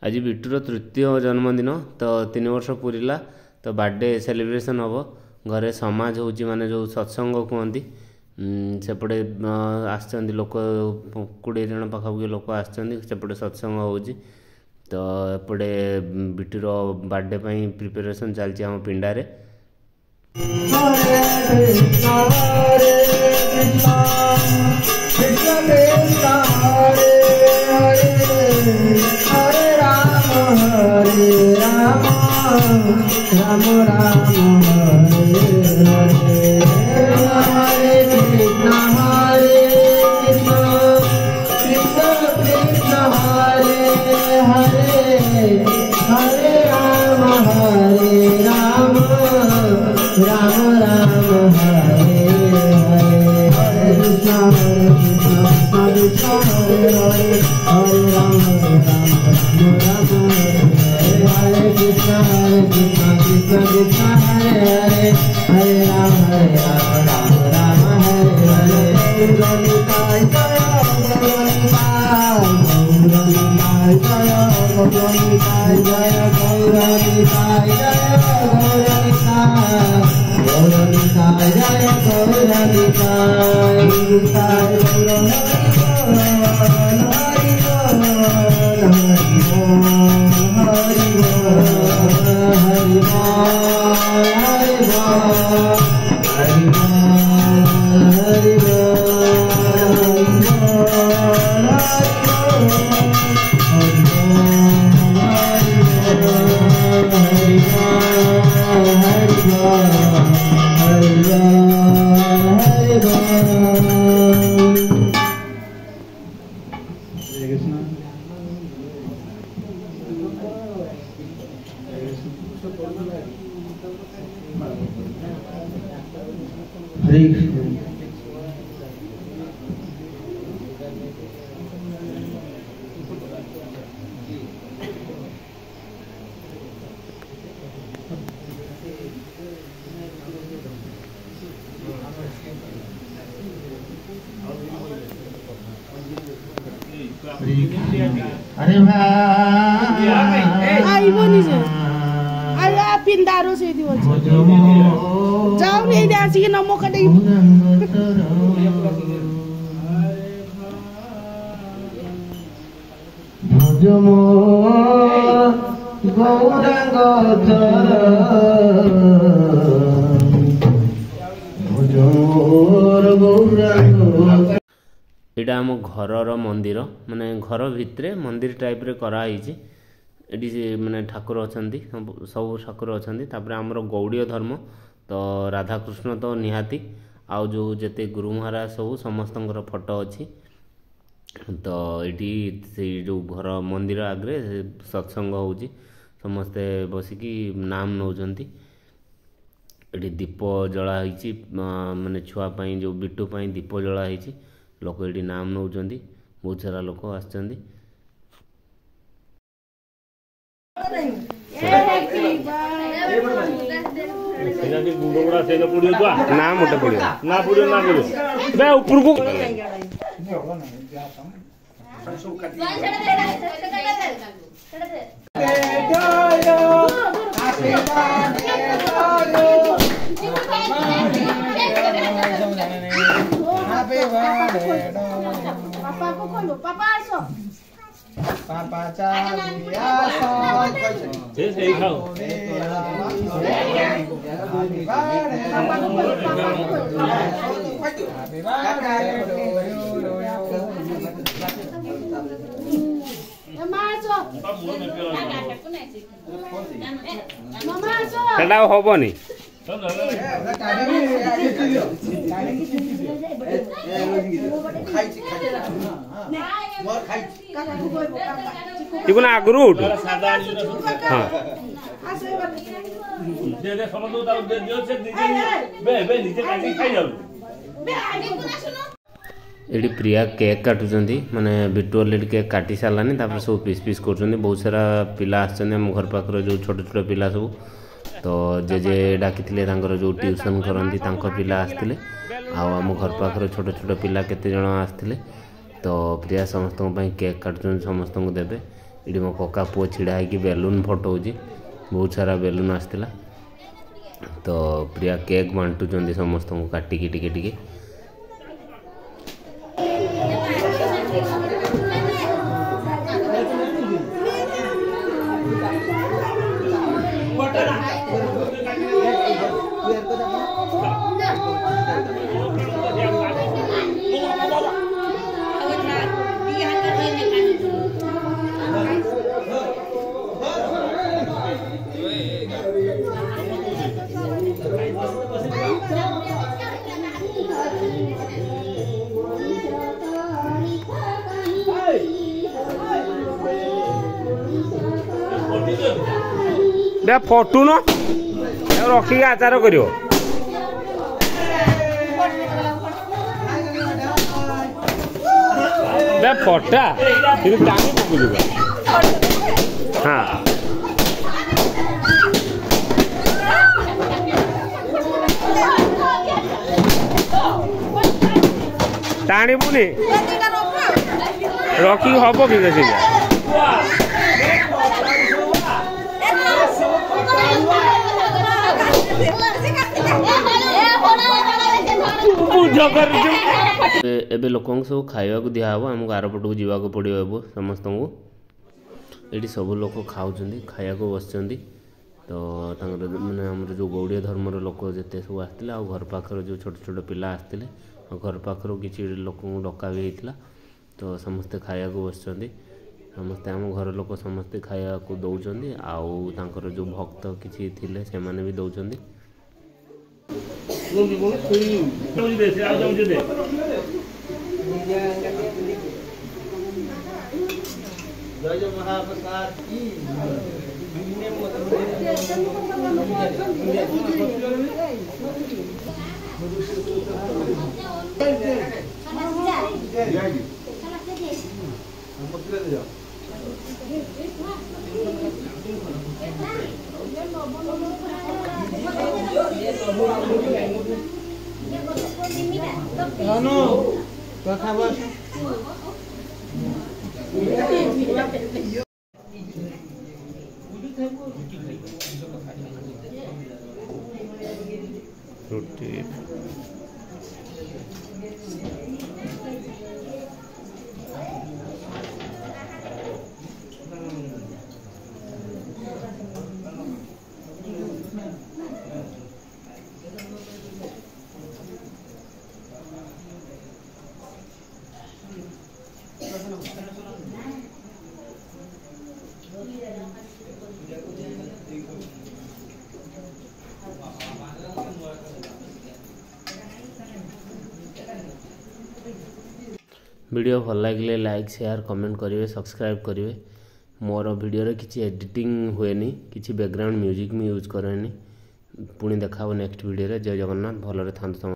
आज बिट्टूर तृतीय जन्मदिन तो 3 वर्ष पूरा तो बर्थडे सेलिब्रेशन हम घरे समाज हो माने जो सत्संग कहती सेपटे आसचंदी लोक 20 जन पाखापाखि लोक आसपटे सत्संग हो तो एपटे बिट्टूर बर्थडे प्रिपरेशन चलती आम पिंडारे राम राम हरे कृष्ण कृष्ण कृष्ण हरे हरे हरे राम राम राम हरे हरे हरे कृष्ण कृष्ण हरे हरे हरे राम राम हरे कृष्ण कृष्ण कृष्ण हरे हरे हरे राम राम हरे हरे गौरनिताय जय गौरनिताय जय गौरनिताय जय गौरनिताय जय गौरनिताय जय गौरनिताय अरे भाई आई बनी से अरे पिंडारो से दी वच जाओ नहीं दे आसी के नमो कटे भजमो गौरंग चर भजमोर गौरंग यहाँ आम घर मंदिर माने घर भितर मंदिर टाइप रे कराई ये माने ठाकुर अच्छा सब ठाकुर अच्छा आमर गौड़ीय धर्म तो राधाकृष्ण तो निहाती आउ जो जेते गुरु महाराज सब समस्त फोटो अच्छी तो ये जो घर मंदिर आगे सत्संग हो समस्ते बसिकी नाम नौचंती ये दीप जलाही माने छुआपाई जो बिट्टू पाई दीप जलाही लोक ये नाम नौचंती बहुत सारा लोक आसचंती ना मोटे पड़ो ना पड़ो ना पड़ो बे ऊपर को पापा को खोलो पापा आसो पापा चालिया से सही खाओ सेटा होबनी टिकुना आगरू उठ हां दे दे समझो ता दे से बे नीचे काटी खाई जाऊ ये प्रिया केक काटुचंदी माने बिट्टू ऑलरेडी केक काटी सारानी तापर सब पीस पीस करचंदी बहुत सारा पिला आछचंदी हम घर पाखर जो छोट छोट पिला सब तो जे जे डाकिथिले तांकर जो ट्यूशन करंती तांको पिला आस्थिले आम घर पाखर छोट छोट पिला केते जण आस्थिले तो प्रिया समस्त केक काटुचंदी समस्त देबे ये मो कका पुओ छिड़ा है बेलून फटाऊँ बहुत सारा बेलून आसला तो प्रिया केक बांटुंट समस्त को काटिकी टिके टिके बे फटू न रखी आचार कर फटा टाणी पकड़ हाँ टाणी बुनी रखी हम कि एबे लोक सब खावा दिहब आमको आरपट को जावाक पड़ो समस्त को ये सब लोग खाऊँ खाया बस तो मैंने आम जो गौड़िया धर्मर लोक जिते सब आसते घर पाखर जो छोट छोट पिला आसते घर पाखर किसी लोक डका भी होता तो समस्ते खाया बस समस्ते आम घर लोक समस्ते खाया को दौरान आउर जो भक्त किसी थे से भी दौरान जय महाप्रसाद की रोटी वीडियो भल लगे लाइक शेयर कमेंट करेंगे सब्सक्राइब करेंगे मोर वीडियो रे किसी एडिटिंग हुएनी किसी बैकग्राउंड म्यूजिक में यूज करेनी पुणी देखा नेक्स्ट वीडियो रे जय जगन्नाथ भलरे थांतु।